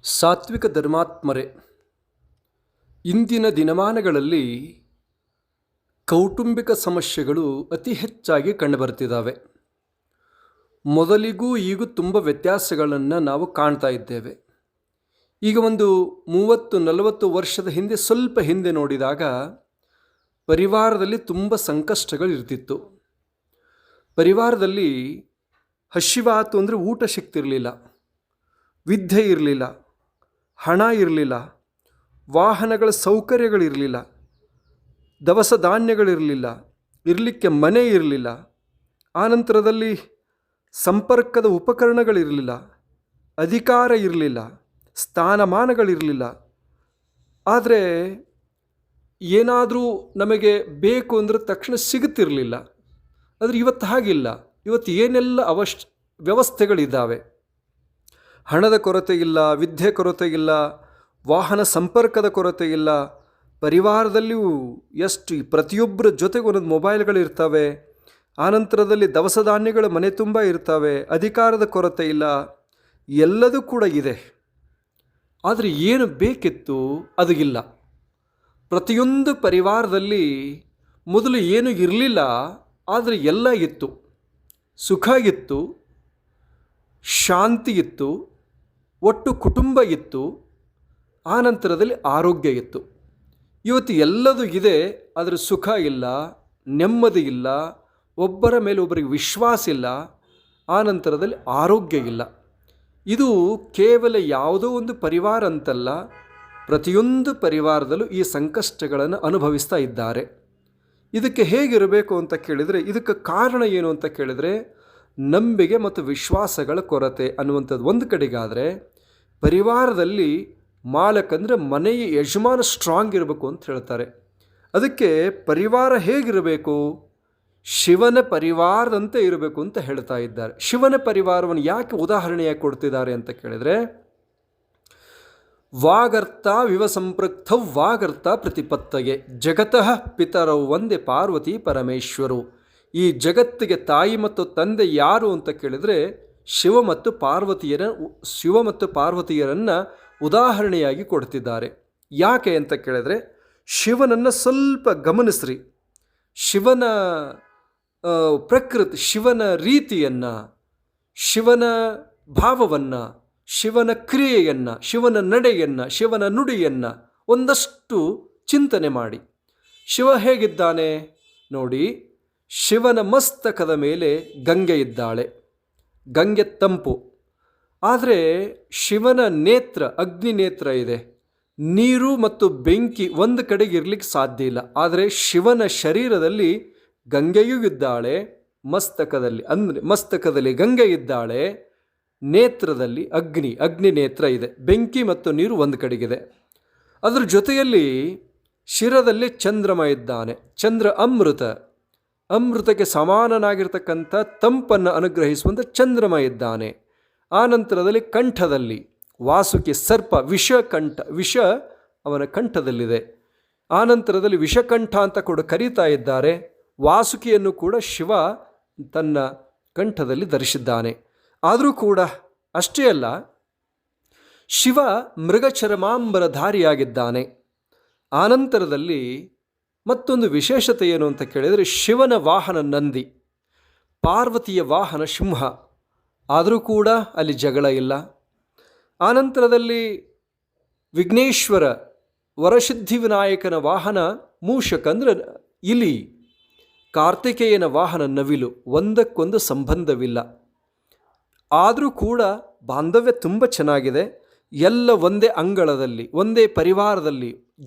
ಸಾತ್ವಿಕ ಧರ್ಮಾತ್ಮರೇ, ಇಂದಿನ ದಿನಮಾನಗಳಲ್ಲಿ ಕೌಟುಂಬಿಕ ಸಮಸ್ಯೆಗಳು ಅತಿ ಹೆಚ್ಚಾಗಿ ಕಂಡುಬರ್ತಿದ್ದಾವೆ. ಮೊದಲಿಗೂ ಈಗೂ ತುಂಬ ವ್ಯತ್ಯಾಸಗಳನ್ನು ನಾವು ಕಾಣ್ತಾ ಇದ್ದೇವೆ. ಈಗ ಒಂದು 30-40 ವರ್ಷದ ಹಿಂದೆ, ಸ್ವಲ್ಪ ಹಿಂದೆ ನೋಡಿದಾಗ ಪರಿವಾರದಲ್ಲಿ ತುಂಬ ಸಂಕಷ್ಟಗಳಿರ್ತಿತ್ತು. ಪರಿವಾರದಲ್ಲಿ ಹಸಿವಾತು ಅಂದರೆ ಊಟ ಸಿಗ್ತಿರಲಿಲ್ಲ, ವಿದ್ಯೆ ಇರಲಿಲ್ಲ, ಹಣ ಇರಲಿಲ್ಲ, ವಾಹನಗಳ ಸೌಕರ್ಯಗಳಿರಲಿಲ್ಲ, ದವಸ ಧಾನ್ಯಗಳಿರಲಿಲ್ಲ, ಇರಲಿಕ್ಕೆ ಮನೆ ಇರಲಿಲ್ಲ, ಆನಂತರದಲ್ಲಿ ಸಂಪರ್ಕದ ಉಪಕರಣಗಳಿರಲಿಲ್ಲ, ಅಧಿಕಾರ ಇರಲಿಲ್ಲ, ಸ್ಥಾನಮಾನಗಳಿರಲಿಲ್ಲ. ಆದರೆ ಏನಾದರೂ ನಮಗೆ ಬೇಕು ಅಂದರೆ ತಕ್ಷಣ ಸಿಗುತ್ತಿರಲಿಲ್ಲ. ಆದರೆ ಇವತ್ತು ಹಾಗಿಲ್ಲ. ಇವತ್ತು ಏನೆಲ್ಲ ವ್ಯವಸ್ಥೆಗಳಿದ್ದಾವೆ. ಹಣದ ಕೊರತೆ ಇಲ್ಲ, ವಿದ್ಯೆ ಕೊರತೆ ಇಲ್ಲ, ವಾಹನ ಸಂಪರ್ಕದ ಕೊರತೆ ಇಲ್ಲ. ಪರಿವಾರದಲ್ಲಿಯೂ ಎಷ್ಟು ಪ್ರತಿಯೊಬ್ಬರ ಜೊತೆಗೆ ಒಂದೊಂದು ಮೊಬೈಲ್ಗಳಿರ್ತವೆ. ಆನಂತರದಲ್ಲಿ ದವಸ ಧಾನ್ಯಗಳ ಮನೆ ತುಂಬ ಇರ್ತವೆ. ಅಧಿಕಾರದ ಕೊರತೆ ಇಲ್ಲ, ಎಲ್ಲದೂ ಕೂಡ ಇದೆ. ಆದರೆ ಏನು ಬೇಕಿತ್ತು ಅದು ಇಲ್ಲ. ಪ್ರತಿಯೊಂದು ಪರಿವಾರದಲ್ಲಿ ಮೊದಲು ಏನೂ ಇರಲಿಲ್ಲ, ಆದರೆ ಎಲ್ಲ ಇತ್ತು. ಸುಖ ಇತ್ತು, ಶಾಂತಿ ಇತ್ತು, ಒಟ್ಟು ಕುಟುಂಬ ಇತ್ತು, ಆನಂತರದಲ್ಲಿ ಆರೋಗ್ಯ ಇತ್ತು. ಇವತ್ತು ಎಲ್ಲದೂ ಇದೆ, ಆದರೆ ಸುಖ ಇಲ್ಲ, ನೆಮ್ಮದಿ ಇಲ್ಲ, ಒಬ್ಬರ ಮೇಲೆ ಒಬ್ಬರಿಗೆ ವಿಶ್ವಾಸ ಇಲ್ಲ, ಆನಂತರದಲ್ಲಿ ಆರೋಗ್ಯ ಇಲ್ಲ. ಇದು ಕೇವಲ ಯಾವುದೋ ಒಂದು ಪರಿವಾರ ಅಂತಲ್ಲ, ಪ್ರತಿಯೊಂದು ಪರಿವಾರದಲ್ಲೂ ಈ ಸಂಕಷ್ಟಗಳನ್ನು ಅನುಭವಿಸ್ತಾ ಇದ್ದಾರೆ. ಇದಕ್ಕೆ ಹೇಗಿರಬೇಕು ಅಂತ ಕೇಳಿದರೆ, ಇದಕ್ಕೆ ಕಾರಣ ಏನು ಅಂತ ಕೇಳಿದರೆ, ನಂಬಿಕೆ ಮತ್ತು ವಿಶ್ವಾಸಗಳ ಕೊರತೆ ಅನ್ನುವಂಥದ್ದು ಒಂದು ಕಡೆಗಾದರೆ, ಪರಿವಾರದಲ್ಲಿ ಮಾಲಕಂದರೆ ಮನೆಯ ಯಜಮಾನ ಸ್ಟ್ರಾಂಗ್ ಇರಬೇಕು ಅಂತ ಹೇಳ್ತಾರೆ. ಅದಕ್ಕೆ ಪರಿವಾರ ಹೇಗಿರಬೇಕು? ಶಿವನ ಪರಿವಾರದಂತೆ ಇರಬೇಕು ಅಂತ ಹೇಳ್ತಾ ಇದ್ದಾರೆ. ಶಿವನ ಪರಿವಾರವನ್ನು ಯಾಕೆ ಉದಾಹರಣೆಯಾಗಿ ಕೊಡ್ತಿದ್ದಾರೆ ಅಂತ ಕೇಳಿದರೆ, ವಾಗರ್ತ ವಿವ ಸಂಪೃಕ್ತೌ ವಾಗರ್ತ ಪ್ರತಿಪತ್ತಗೆ ಜಗತಃ ಪಿತರೌ ಒಂದೇ ಪಾರ್ವತಿ ಪರಮೇಶ್ವರು. ಈ ಜಗತ್ತಿಗೆ ತಾಯಿ ಮತ್ತು ತಂದೆ ಯಾರು ಅಂತ ಕೇಳಿದರೆ ಶಿವ ಮತ್ತು ಪಾರ್ವತಿಯರನ್ನು ಉದಾಹರಣೆಯಾಗಿ ಕೊಡ್ತಿದ್ದಾರೆ. ಯಾಕೆ ಅಂತ ಕೇಳಿದರೆ, ಶಿವನನ್ನು ಸ್ವಲ್ಪ ಗಮನಿಸ್ರಿ. ಶಿವನ ಪ್ರಕೃತಿ, ಶಿವನ ರೀತಿಯನ್ನು, ಶಿವನ ಭಾವವನ್ನು, ಶಿವನ ಕ್ರಿಯೆಯನ್ನು, ಶಿವನ ನಡೆಯನ್ನು, ಶಿವನ ನುಡಿಯನ್ನು ಒಂದಷ್ಟು ಚಿಂತನೆ ಮಾಡಿ. ಶಿವ ಹೇಗಿದ್ದಾನೆ ನೋಡಿ. ಶಿವನ ಮಸ್ತಕದ ಮೇಲೆ ಗಂಗೆ ಇದ್ದಾಳೆ. ಗಂಗೆ ತಂಪು. ಆದರೆ ಶಿವನ ನೇತ್ರ, ಅಗ್ನಿ ನೇತ್ರ ಇದೆ. ನೀರು ಮತ್ತು ಬೆಂಕಿ ಒಂದು ಕಡೆಗೆ ಇರಲಿಕ್ಕೆ ಸಾಧ್ಯ ಇಲ್ಲ. ಆದರೆ ಶಿವನ ಶರೀರದಲ್ಲಿ ಗಂಗೆಯೂ ಇದ್ದಾಳೆ, ಮಸ್ತಕದಲ್ಲಿ ಗಂಗೆ ಇದ್ದಾಳೆ, ನೇತ್ರದಲ್ಲಿ ಅಗ್ನಿ ನೇತ್ರ ಇದೆ. ಬೆಂಕಿ ಮತ್ತು ನೀರು ಒಂದು ಕಡೆಗಿದೆ. ಅದರ ಜೊತೆಯಲ್ಲಿ ಶಿರದಲ್ಲಿ ಚಂದ್ರಮ ಇದ್ದಾನೆ. ಚಂದ್ರ ಅಮೃತಕ್ಕೆ ಸಮಾನನಾಗಿರ್ತಕ್ಕಂಥ ತಂಪನ್ನು ಅನುಗ್ರಹಿಸುವಂಥ ಚಂದ್ರಮ ಇದ್ದಾನೆ. ಆನಂತರದಲ್ಲಿ ಕಂಠದಲ್ಲಿ ವಾಸುಕಿ ಸರ್ಪ, ವಿಷ ಅವನ ಕಂಠದಲ್ಲಿದೆ. ಆನಂತರದಲ್ಲಿ ವಿಷಕಂಠ ಅಂತ ಕೂಡ ಕರೀತಾ ಇದ್ದಾರೆ. ವಾಸುಕಿಯನ್ನು ಕೂಡ ಶಿವ ತನ್ನ ಕಂಠದಲ್ಲಿ ಧರಿಸಿದ್ದಾನೆ. ಆದರೂ ಕೂಡ ಅಷ್ಟೇ ಅಲ್ಲ, ಶಿವ ಮೃಗಚರ್ಮಾಂಬರಧಾರಿಯಾಗಿದ್ದಾನೆ. ಆನಂತರದಲ್ಲಿ ಮತ್ತೊಂದು ವಿಶೇಷತೆ ಏನು ಅಂತ ಕೇಳಿದರೆ, ಶಿವನ ವಾಹನ ನಂದಿ, ಪಾರ್ವತಿಯ ವಾಹನ ಸಿಂಹ. ಆದರೂ ಕೂಡ ಅಲ್ಲಿ ಜಗಳ ಇಲ್ಲ. ಆನಂತರದಲ್ಲಿ ವಿಘ್ನೇಶ್ವರ ವರಸಿದ್ಧಿ ವಿನಾಯಕನ ವಾಹನ ಮೂಷಕ ಅಂದರೆ ಇಲಿ, ಕಾರ್ತಿಕೇಯನ ವಾಹನ ನವಿಲು. ಒಂದಕ್ಕೊಂದು ಸಂಬಂಧವಿಲ್ಲ. ಆದರೂ ಕೂಡ ಬಾಂಧವ್ಯ ತುಂಬ ಚೆನ್ನಾಗಿದೆ. ಎಲ್ಲ ಒಂದೇ ಅಂಗಳದಲ್ಲಿ, ಒಂದೇ ಪರಿವಾರದಲ್ಲಿ,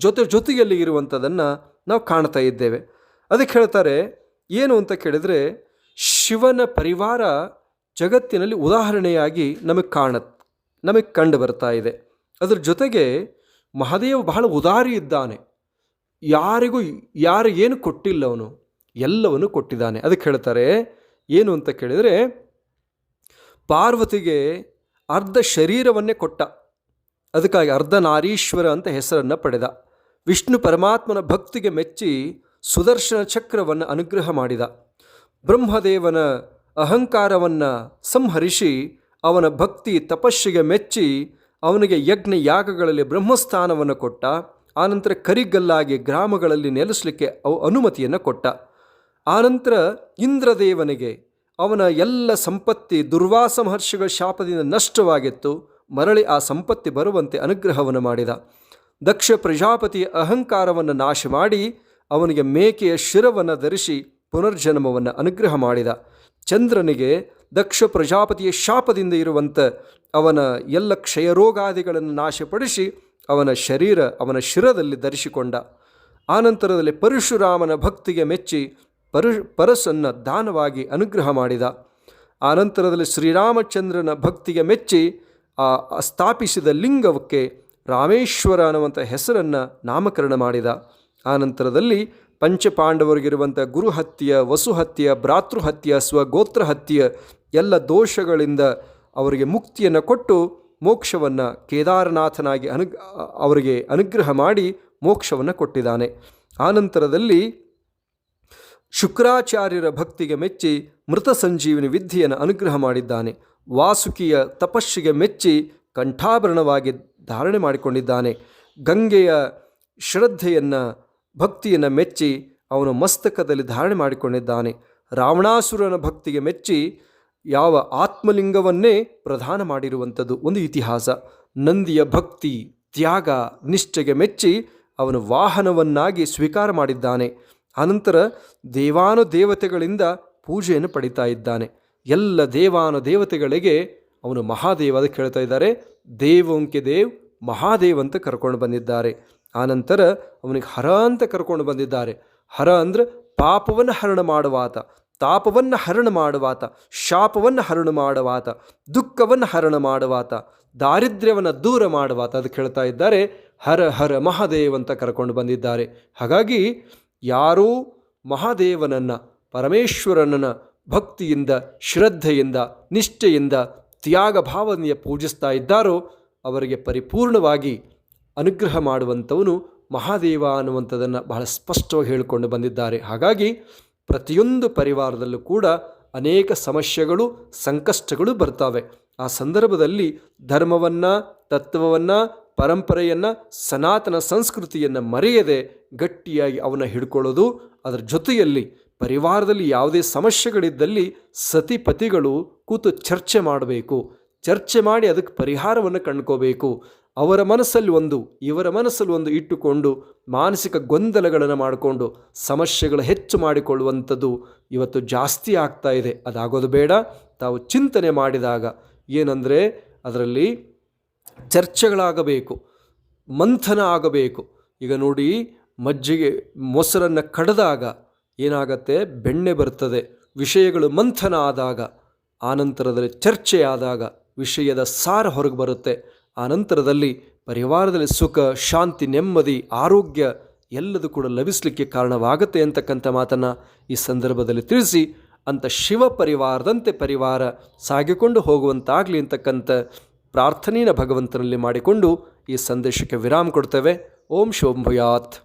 ಜೊತೆಯಲ್ಲಿ ಇರುವಂಥದ್ದನ್ನು ನಾವು ಕಾಣ್ತಾ ಇದ್ದೇವೆ. ಅದಕ್ಕೆ ಹೇಳ್ತಾರೆ ಏನು ಅಂತ ಕೇಳಿದರೆ, ಶಿವನ ಪರಿವಾರ ಜಗತ್ತಿನಲ್ಲಿ ಉದಾಹರಣೆಯಾಗಿ ನಮಗೆ ಕಂಡು ಬರ್ತಾ ಇದೆ. ಅದರ ಜೊತೆಗೆ ಮಹಾದೇವ ಬಹಳ ಉದಾರಿ ಇದ್ದಾನೆ. ಯಾರು ಏನು ಕೊಟ್ಟಿಲ್ಲ, ಅವನು ಎಲ್ಲವನ್ನು ಕೊಟ್ಟಿದ್ದಾನೆ. ಅದಕ್ಕೆ ಹೇಳ್ತಾರೆ ಏನು ಅಂತ ಕೇಳಿದರೆ, ಪಾರ್ವತಿಗೆ ಅರ್ಧ ಶರೀರವನ್ನೇ ಕೊಟ್ಟ. ಅದಕ್ಕಾಗಿ ಅರ್ಧನಾರೀಶ್ವರ ಅಂತ ಹೆಸರನ್ನು ಪಡೆದ. ವಿಷ್ಣು ಪರಮಾತ್ಮನ ಭಕ್ತಿಗೆ ಮೆಚ್ಚಿ ಸುದರ್ಶನ ಚಕ್ರವನ್ನು ಅನುಗ್ರಹ ಮಾಡಿದ. ಬ್ರಹ್ಮದೇವನ ಅಹಂಕಾರವನ್ನು ಸಂಹರಿಸಿ ಅವನ ಭಕ್ತಿ ತಪಸ್ಸಿಗೆ ಮೆಚ್ಚಿ ಅವನಿಗೆ ಯಜ್ಞ ಯಾಗಗಳಲ್ಲಿ ಬ್ರಹ್ಮಸ್ಥಾನವನ್ನು ಕೊಟ್ಟ. ಆನಂತರ ಕರಿಗಲ್ಲಾಗಿ ಗ್ರಾಮಗಳಲ್ಲಿ ನೆಲೆಸಲಿಕ್ಕೆ ಅನುಮತಿಯನ್ನು ಕೊಟ್ಟ. ಆನಂತರ ಇಂದ್ರದೇವನಿಗೆ ಅವನ ಎಲ್ಲ ಸಂಪತ್ತಿ ದುರ್ವಾಸ ಮಹರ್ಷಿಗಳ ಶಾಪದಿಂದ ನಷ್ಟವಾಗಿತ್ತು. ಮರಳಿ ಆ ಸಂಪತ್ತಿ ಬರುವಂತೆ ಅನುಗ್ರಹವನ್ನು ಮಾಡಿದ. ದಕ್ಷ ಪ್ರಜಾಪತಿಯ ಅಹಂಕಾರವನ್ನು ನಾಶ ಮಾಡಿ ಅವನಿಗೆ ಮೇಕೆಯ ಶಿರವನ್ನು ಧರಿಸಿ ಪುನರ್ಜನ್ಮವನ್ನು ಅನುಗ್ರಹ ಮಾಡಿದ. ಚಂದ್ರನಿಗೆ ದಕ್ಷ ಪ್ರಜಾಪತಿಯ ಶಾಪದಿಂದ ಇರುವಂಥ ಅವನ ಎಲ್ಲ ಕ್ಷಯರೋಗಾದಿಗಳನ್ನು ನಾಶಪಡಿಸಿ ಅವನ ಶಿರದಲ್ಲಿ ಧರಿಸಿಕೊಂಡ. ಆನಂತರದಲ್ಲಿ ಪರಶುರಾಮನ ಭಕ್ತಿಗೆ ಮೆಚ್ಚಿ ಪರಸನ್ನು ದಾನವಾಗಿ ಅನುಗ್ರಹ ಮಾಡಿದ. ಆನಂತರದಲ್ಲಿ ಶ್ರೀರಾಮಚಂದ್ರನ ಭಕ್ತಿಗೆ ಮೆಚ್ಚಿ ಸ್ಥಾಪಿಸಿದ ಲಿಂಗಕ್ಕೆ ರಾಮೇಶ್ವರ ಅನ್ನುವಂಥ ಹೆಸರನ್ನು ನಾಮಕರಣ ಮಾಡಿದ. ಆನಂತರದಲ್ಲಿ ಪಂಚಪಾಂಡವರಿಗಿರುವಂಥ ಗುರುಹತ್ಯೆ, ವಸುಹತ್ಯೆ, ಭ್ರಾತೃಹತ್ಯೆ, ಸ್ವಗೋತ್ರಹತ್ಯೆ ಎಲ್ಲ ದೋಷಗಳಿಂದ ಅವರಿಗೆ ಮುಕ್ತಿಯನ್ನು ಕೊಟ್ಟು ಮೋಕ್ಷವನ್ನು ಕೇದಾರನಾಥನಾಗಿ ಅವರಿಗೆ ಅನುಗ್ರಹ ಮಾಡಿ ಮೋಕ್ಷವನ್ನು ಕೊಟ್ಟಿದ್ದಾನೆ. ಆನಂತರದಲ್ಲಿ ಶುಕ್ರಾಚಾರ್ಯರ ಭಕ್ತಿಗೆ ಮೆಚ್ಚಿ ಮೃತ ಸಂಜೀವಿನಿ ವಿದ್ಯೆಯನ್ನು ಅನುಗ್ರಹ ಮಾಡಿದ್ದಾನೆ. ವಾಸುಕಿಯ ತಪಸ್ಸಿಗೆ ಮೆಚ್ಚಿ ಕಂಠಾಭರಣವಾಗಿ ಧಾರಣೆ ಮಾಡಿಕೊಂಡಿದ್ದಾನೆ. ಗಂಗೆಯ ಶ್ರದ್ಧೆಯನ್ನು ಭಕ್ತಿಯನ್ನು ಮೆಚ್ಚಿ ಅವನು ಮಸ್ತಕದಲ್ಲಿ ಧಾರಣೆ ಮಾಡಿಕೊಂಡಿದ್ದಾನೆ. ರಾವಣಾಸುರನ ಭಕ್ತಿಗೆ ಮೆಚ್ಚಿ ಯಾವ ಆತ್ಮಲಿಂಗವನ್ನೇ ಪ್ರದಾನ ಮಾಡಿರುವಂಥದ್ದು ಒಂದು ಇತಿಹಾಸ. ನಂದಿಯ ಭಕ್ತಿ ತ್ಯಾಗ ನಿಷ್ಠೆಗೆ ಮೆಚ್ಚಿ ಅವನು ವಾಹನವನ್ನಾಗಿ ಸ್ವೀಕಾರ ಮಾಡಿದ್ದಾನೆ. ಅನಂತರ ದೇವಾನುದೇವತೆಗಳಿಂದ ಪೂಜೆಯನ್ನು ಪಡಿತಾ ಇದ್ದಾನೆ. ಎಲ್ಲ ದೇವಾನುದೇವತೆಗಳಿಗೆ ಅವನು ಮಹಾದೇವ ಅದಕ್ಕೆ ಹೇಳ್ತಾ ಇದ್ದಾರೆ, ದೇವಂಕೆ ದೇವ್ ಮಹಾದೇವ್ ಅಂತ ಕರ್ಕೊಂಡು ಬಂದಿದ್ದಾರೆ. ಆನಂತರ ಅವನಿಗೆ ಹರ ಅಂತ ಕರ್ಕೊಂಡು ಬಂದಿದ್ದಾರೆ. ಹರ ಅಂದರೆ ಪಾಪವನ್ನು ಹರಣ ಮಾಡುವಾತ, ತಾಪವನ್ನು ಹರಣ ಮಾಡುವಾತ, ಶಾಪವನ್ನು ಹರಣ ಮಾಡುವಾತ, ದುಃಖವನ್ನು ಹರಣ ಮಾಡುವಾತ, ದಾರಿದ್ರ್ಯವನ್ನು ದೂರ ಮಾಡುವಾತ. ಅದಕ್ಕೆ ಹೇಳ್ತಾ ಇದ್ದಾರೆ ಹರ ಹರ ಮಹಾದೇವ್ ಅಂತ ಕರ್ಕೊಂಡು ಬಂದಿದ್ದಾರೆ. ಹಾಗಾಗಿ ಯಾರೂ ಮಹಾದೇವನನ್ನು ಪರಮೇಶ್ವರನನ್ನು ಭಕ್ತಿಯಿಂದ ಶ್ರದ್ಧೆಯಿಂದ ನಿಷ್ಠೆಯಿಂದ ತ್ಯಾಗ ಭಾವನೆಯ ಪೂಜಿಸ್ತಾ ಇದ್ದಾರೋ ಅವರಿಗೆ ಪರಿಪೂರ್ಣವಾಗಿ ಅನುಗ್ರಹ ಮಾಡುವಂಥವನು ಮಹಾದೇವ ಅನ್ನುವಂಥದ್ದನ್ನು ಬಹಳ ಸ್ಪಷ್ಟವಾಗಿ ಹೇಳಿಕೊಂಡು ಬಂದಿದ್ದಾರೆ. ಹಾಗಾಗಿ ಪ್ರತಿಯೊಂದು ಪರಿವಾರದಲ್ಲೂ ಕೂಡ ಅನೇಕ ಸಮಸ್ಯೆಗಳು ಸಂಕಷ್ಟಗಳು ಬರ್ತವೆ. ಆ ಸಂದರ್ಭದಲ್ಲಿ ಧರ್ಮವನ್ನು, ತತ್ವವನ್ನು, ಪರಂಪರೆಯನ್ನು, ಸನಾತನ ಸಂಸ್ಕೃತಿಯನ್ನು ಮರೆಯದೆ ಗಟ್ಟಿಯಾಗಿ ಅವನ್ನ ಹಿಡ್ಕೊಳ್ಳೋದು. ಅದರ ಜೊತೆಯಲ್ಲಿ ಪರಿವಾರದಲ್ಲಿ ಯಾವುದೇ ಸಮಸ್ಯೆಗಳಿದ್ದಲ್ಲಿ ಸತಿಪತಿಗಳು ಕೂತು ಚರ್ಚೆ ಮಾಡಬೇಕು. ಚರ್ಚೆ ಮಾಡಿ ಅದಕ್ಕೆ ಪರಿಹಾರವನ್ನು ಕಂಡುಕೋಬೇಕು. ಅವರ ಮನಸ್ಸಲ್ಲಿ ಒಂದು, ಇವರ ಮನಸ್ಸಲ್ಲಿ ಒಂದು ಇಟ್ಟುಕೊಂಡು ಮಾನಸಿಕ ಗೊಂದಲಗಳನ್ನು ಮಾಡಿಕೊಂಡು ಸಮಸ್ಯೆಗಳು ಹೆಚ್ಚು ಮಾಡಿಕೊಳ್ಳುವಂಥದ್ದು ಇವತ್ತು ಜಾಸ್ತಿ ಆಗ್ತಾ ಇದೆ. ಅದಾಗೋದು ಬೇಡ. ತಾವು ಚಿಂತನೆ ಮಾಡಿದಾಗ ಏನಂದರೆ ಅದರಲ್ಲಿ ಚರ್ಚೆಗಳಾಗಬೇಕು, ಮಂಥನ ಆಗಬೇಕು. ಈಗ ನೋಡಿ, ಮಜ್ಜಿಗೆ ಮೊಸರನ್ನು ಕಡಿದಾಗ ಏನಾಗತ್ತೆ, ಬೆಣ್ಣೆ ಬರ್ತದೆ. ವಿಷಯಗಳು ಮಂಥನ ಆದಾಗ, ಆನಂತರದಲ್ಲಿ ಚರ್ಚೆ ಆದಾಗ ವಿಷಯದ ಸಾರ ಹೊರಗೆ ಬರುತ್ತೆ. ಆನಂತರದಲ್ಲಿ ಪರಿವಾರದಲ್ಲಿ ಸುಖ, ಶಾಂತಿ, ನೆಮ್ಮದಿ, ಆರೋಗ್ಯ ಎಲ್ಲದೂ ಕೂಡ ಲಭಿಸಲಿಕ್ಕೆ ಕಾರಣವಾಗುತ್ತೆ ಅಂತಕ್ಕಂಥ ಮಾತನ್ನು ಈ ಸಂದರ್ಭದಲ್ಲಿ ತಿಳಿಸಿ, ಅಂಥ ಶಿವ ಪರಿವಾರದಂತೆ ಪರಿವಾರ ಸಾಗಿಕೊಂಡು ಹೋಗುವಂತಾಗಲಿ ಅಂತಕ್ಕಂಥ ಪ್ರಾರ್ಥನೆಯನ್ನು ಭಗವಂತನಲ್ಲಿ ಮಾಡಿಕೊಂಡು ಈ ಸಂದೇಶಕ್ಕೆ ವಿರಾಮ ಕೊಡ್ತೇವೆ. ಓಂ ಶೋಭಯಾತ್.